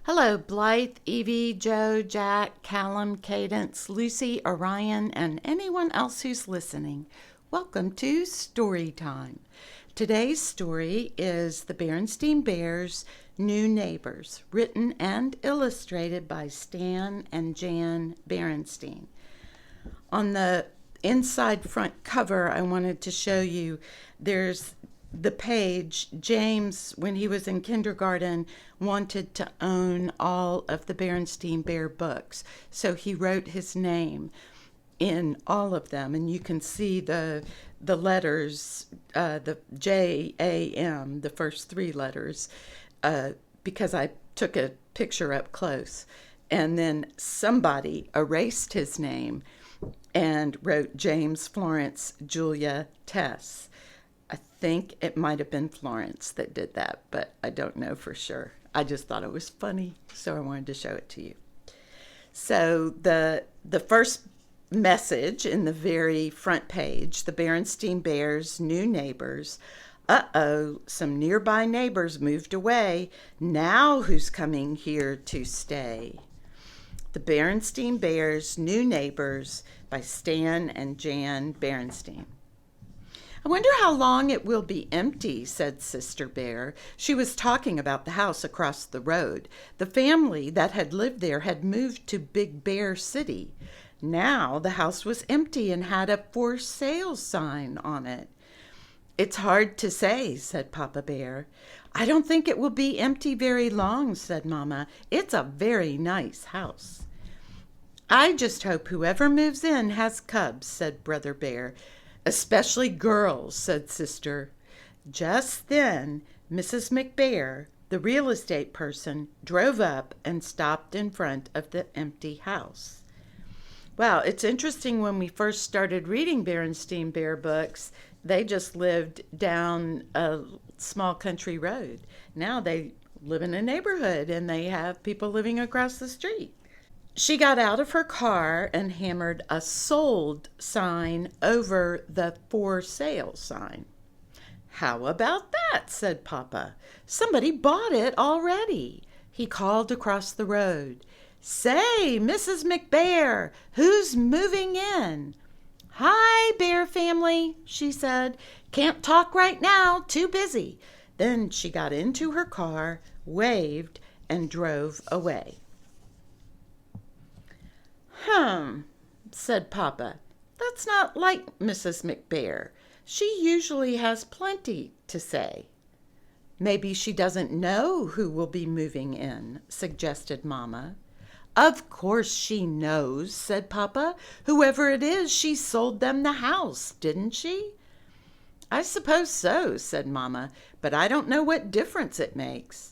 Hello, Blythe, Evie, Joe, Jack, Callum, Cadence, Lucy, Orion, and anyone else who's listening. Welcome to Story Time. Today's story is The Berenstain Bears New Neighbors, written and illustrated by Stan and Jan Berenstain. On the inside front cover, I wanted to show you there's the page. James, when he was in kindergarten, wanted to own all of the Berenstain Bear books, so he wrote his name in all of them, and you can see the letters, the J-A-M, the first three letters, because I took a picture up close. And then somebody erased his name and wrote James Florence Julia Tess. I think it might have been Florence that did that, but I don't know for sure. I just thought it was funny, so I wanted to show it to you. So the first message in the very front page, the Berenstain Bears New Neighbors. Uh-oh, some nearby neighbors moved away. Now who's coming here to stay? The Berenstain Bears New Neighbors by Stan and Jan Berenstain. I wonder how long it will be empty, said Sister Bear. She was talking about the house across the road. The family that had lived there had moved to Big Bear City. Now the house was empty and had a for sale sign on it. It's hard to say, said Papa Bear. I don't think it will be empty very long, said Mama. It's a very nice house. I just hope whoever moves in has cubs, said Brother Bear. Especially girls, said Sister. Just then, Mrs. McBear, the real estate person, drove up and stopped in front of the empty house. Wow, it's interesting, when we first started reading Berenstain Bear books, they just lived down a small country road. Now they live in a neighborhood and they have people living across the street. She got out of her car and hammered a sold sign over the for sale sign. How about that, said Papa. Somebody bought it already. He called across the road. Say, Mrs. McBear, who's moving in? Hi, Bear family, she said. Can't talk right now, too busy. Then she got into her car, waved, and drove away. Said Papa. That's not like Mrs. McBear. She usually has plenty to say. Maybe she doesn't know who will be moving in, suggested Mama. Of course she knows, said Papa. Whoever it is, she sold them the house, didn't she? I suppose so, said Mama, but I don't know what difference it makes.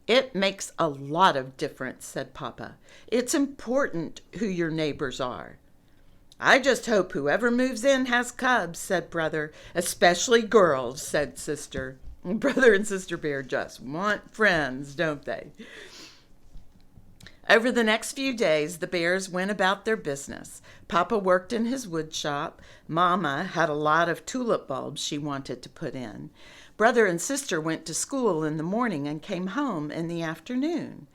It makes a lot of difference, said Papa. It's important who your neighbors are. I just hope whoever moves in has cubs, said Brother. Especially girls, said Sister. Brother and Sister Bear just want friends, don't they? Over the next few days, the Bears went about their business. Papa worked in his wood shop. Mama had a lot of tulip bulbs she wanted to put in. Brother and Sister went to school in the morning and came home in the afternoon.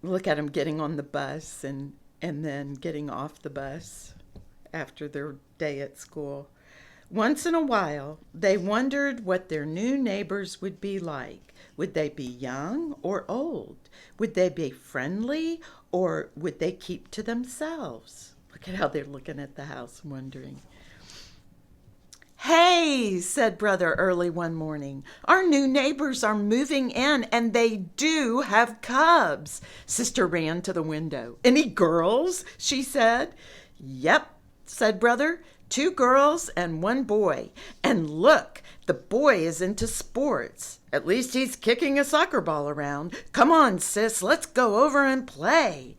Look at them getting on the bus and then getting off the bus after their day at school. Once in a while, they wondered what their new neighbors would be like. Would they be young or old? Would they be friendly, or would they keep to themselves? Look at how they're looking at the house, wondering. Hey, said Brother early one morning, our new neighbors are moving in and they do have cubs. Sister ran to the window. Any girls? She said. Yep, said Brother. 2 girls and 1 boy. And look, the boy is into sports. At least he's kicking a soccer ball around. Come on, sis, let's go over and play.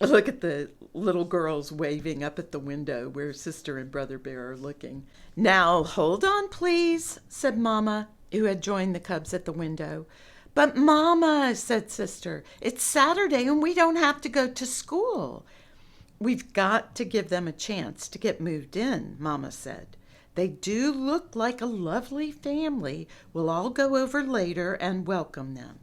Look at the little girls waving up at the window where Sister and Brother Bear are looking. Now, hold on, please, said Mama, who had joined the cubs at the window. But Mama, said Sister, it's Saturday and we don't have to go to school. We've got to give them a chance to get moved in, Mama said. They do look like a lovely family. We'll all go over later and welcome them.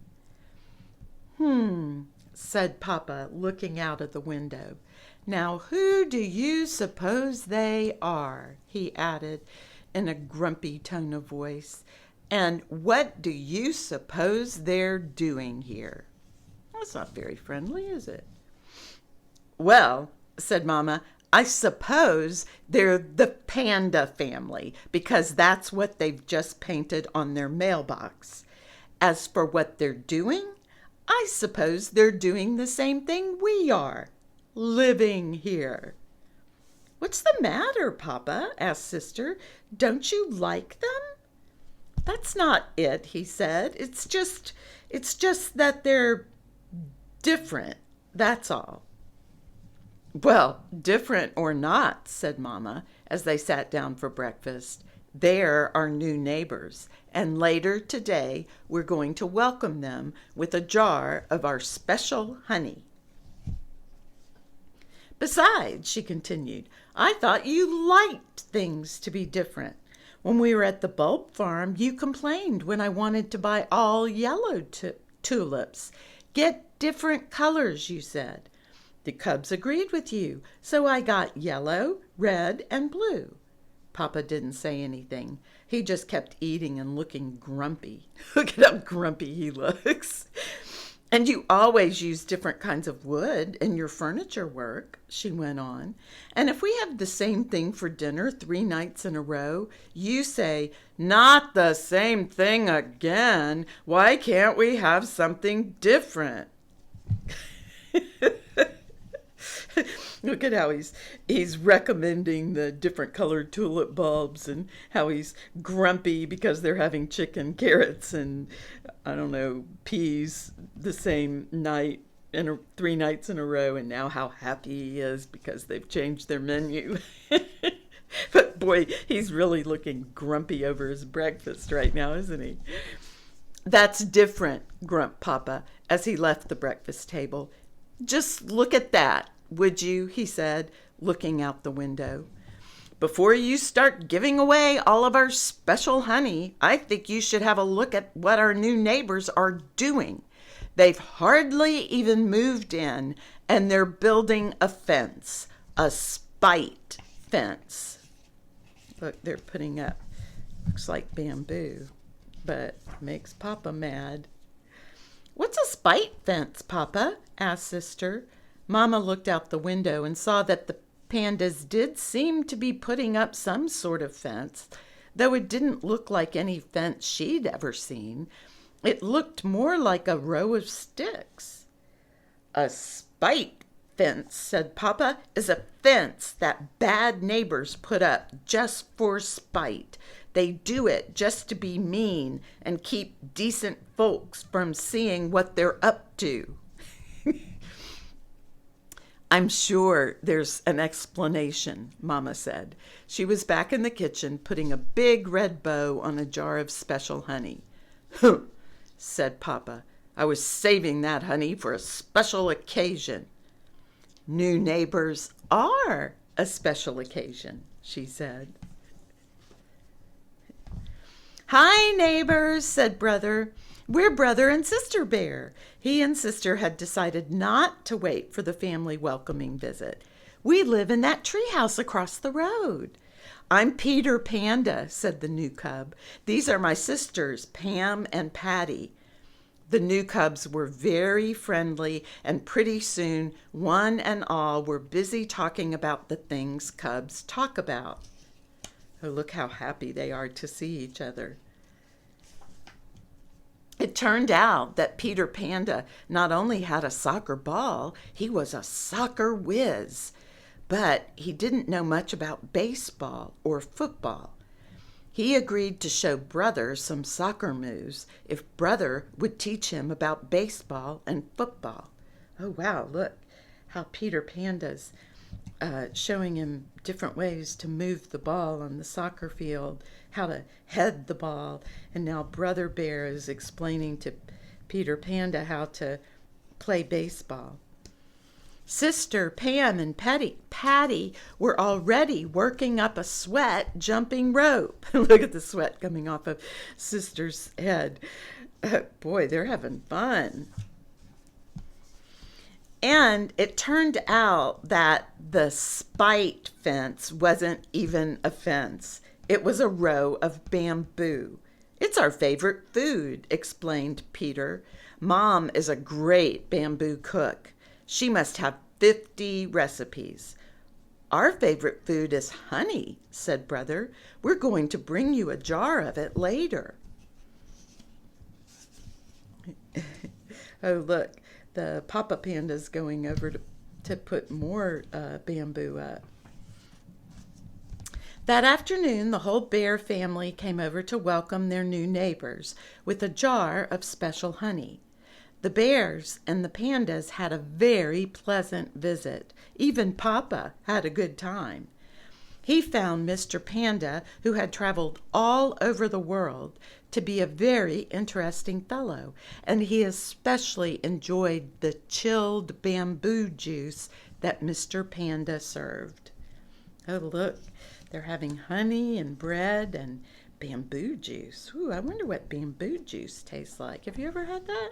said Papa, looking out of the window. Now, who do you suppose they are? He added in a grumpy tone of voice. And what do you suppose they're doing here? That's not very friendly, is it? Well, said Mama, I suppose they're the panda family because that's what they've just painted on their mailbox. As for what they're doing, I suppose they're doing the same thing we are, living here. What's the matter, Papa? Asked Sister. Don't you like them? That's not it, he said. It's just that they're different, that's all. Well, different or not, said Mama, as they sat down for breakfast. They're our new neighbors, and later today we're going to welcome them with a jar of our special honey. Besides, she continued, I thought you liked things to be different. When we were at the bulb farm, you complained when I wanted to buy all yellow tulips. Get different colors, you said. The cubs agreed with you, so I got yellow, red, and blue. Papa didn't say anything. He just kept eating and looking grumpy. Look at how grumpy he looks. And you always use different kinds of wood in your furniture work, she went on. And if we have the same thing for dinner 3 nights in a row, you say, not the same thing again. Why can't we have something different? Look at how he's recommending the different colored tulip bulbs and how he's grumpy because they're having chicken, carrots, and I don't know, peas the same night 3 nights in a row, and now how happy he is because they've changed their menu. But boy, he's really looking grumpy over his breakfast right now, isn't he? That's different, grumped Papa as he left the breakfast table. Just look at that, would you? He said, looking out the window. Before you start giving away all of our special honey, I think you should have a look at what our new neighbors are doing. They've hardly even moved in, and they're building a fence, a spite fence. Look, they're putting up, looks like bamboo, but makes Papa mad. What's a spite fence, Papa? Asked Sister. Mama looked out the window and saw that the pandas did seem to be putting up some sort of fence, though it didn't look like any fence she'd ever seen. It looked more like a row of sticks. A spite fence, said Papa, is a fence that bad neighbors put up just for spite. They do it just to be mean and keep decent folks from seeing what they're up to. I'm sure there's an explanation, Mama said. She was back in the kitchen putting a big red bow on a jar of special honey. Humph, said Papa. I was saving that honey for a special occasion. New neighbors are a special occasion, she said. Hi, neighbors, said Brother. We're Brother and Sister Bear. He and Sister had decided not to wait for the family welcoming visit. We live in that treehouse across the road. I'm Peter Panda, said the new cub. These are my sisters, Pam and Patty. The new cubs were very friendly, and pretty soon one and all were busy talking about the things cubs talk about. Oh, look how happy they are to see each other. It turned out that Peter Panda not only had a soccer ball, he was a soccer whiz, but he didn't know much about baseball or football. He agreed to show Brother some soccer moves if Brother would teach him about baseball and football. Oh, wow, look how Peter Panda's showing him different ways to move the ball on the soccer field, how to head the ball, and now Brother Bear is explaining to Peter Panda how to play baseball. Sister Pam and Patty were already working up a sweat jumping rope. Look at the sweat coming off of Sister's head. Boy, they're having fun. And it turned out that the spite fence wasn't even a fence. It was a row of bamboo. It's our favorite food, explained Peter. Mom is a great bamboo cook. She must have 50 recipes. Our favorite food is honey, said Brother. We're going to bring you a jar of it later. Oh, look, the Papa Panda's going over to put more bamboo up. That afternoon, the whole bear family came over to welcome their new neighbors with a jar of special honey. The bears and the pandas had a very pleasant visit. Even Papa had a good time. He found Mr. Panda, who had traveled all over the world, to be a very interesting fellow, and he especially enjoyed the chilled bamboo juice that Mr. Panda served. Oh, look, they're having honey and bread and bamboo juice. Ooh, I wonder what bamboo juice tastes like. Have you ever had that?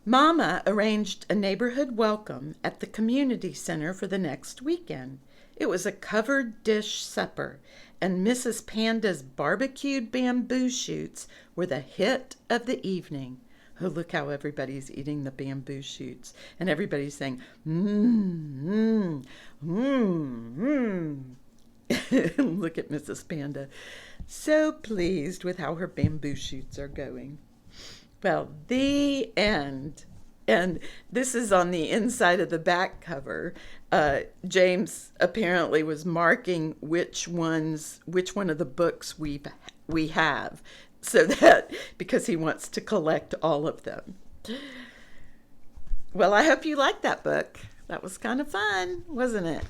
Mama arranged a neighborhood welcome at the community center for the next weekend. It was a covered dish supper, and Mrs. Panda's barbecued bamboo shoots were the hit of the evening. Oh, look how everybody's eating the bamboo shoots, and everybody's saying, mmm, mmm, mmm. Look at Mrs. Panda, so pleased with how her bamboo shoots are going. Well, the end. And this is on the inside of the back cover. James apparently was marking which one of the books we have, so that because he wants to collect all of them. Well, I hope you liked that book. That was kind of fun, wasn't it?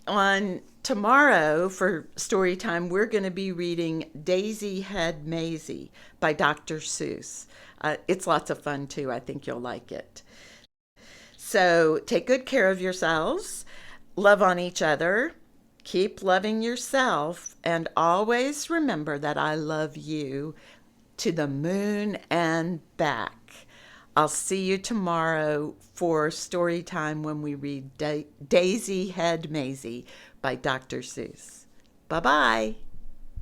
On tomorrow for story time, we're going to be reading Daisy Head Maisie by Dr. Seuss. It's lots of fun too. I think you'll like it. So take good care of yourselves, love on each other, keep loving yourself, and always remember that I love you to the moon and back. I'll see you tomorrow for story time when we read Daisy Head Maisie by Dr. Seuss. Bye-bye.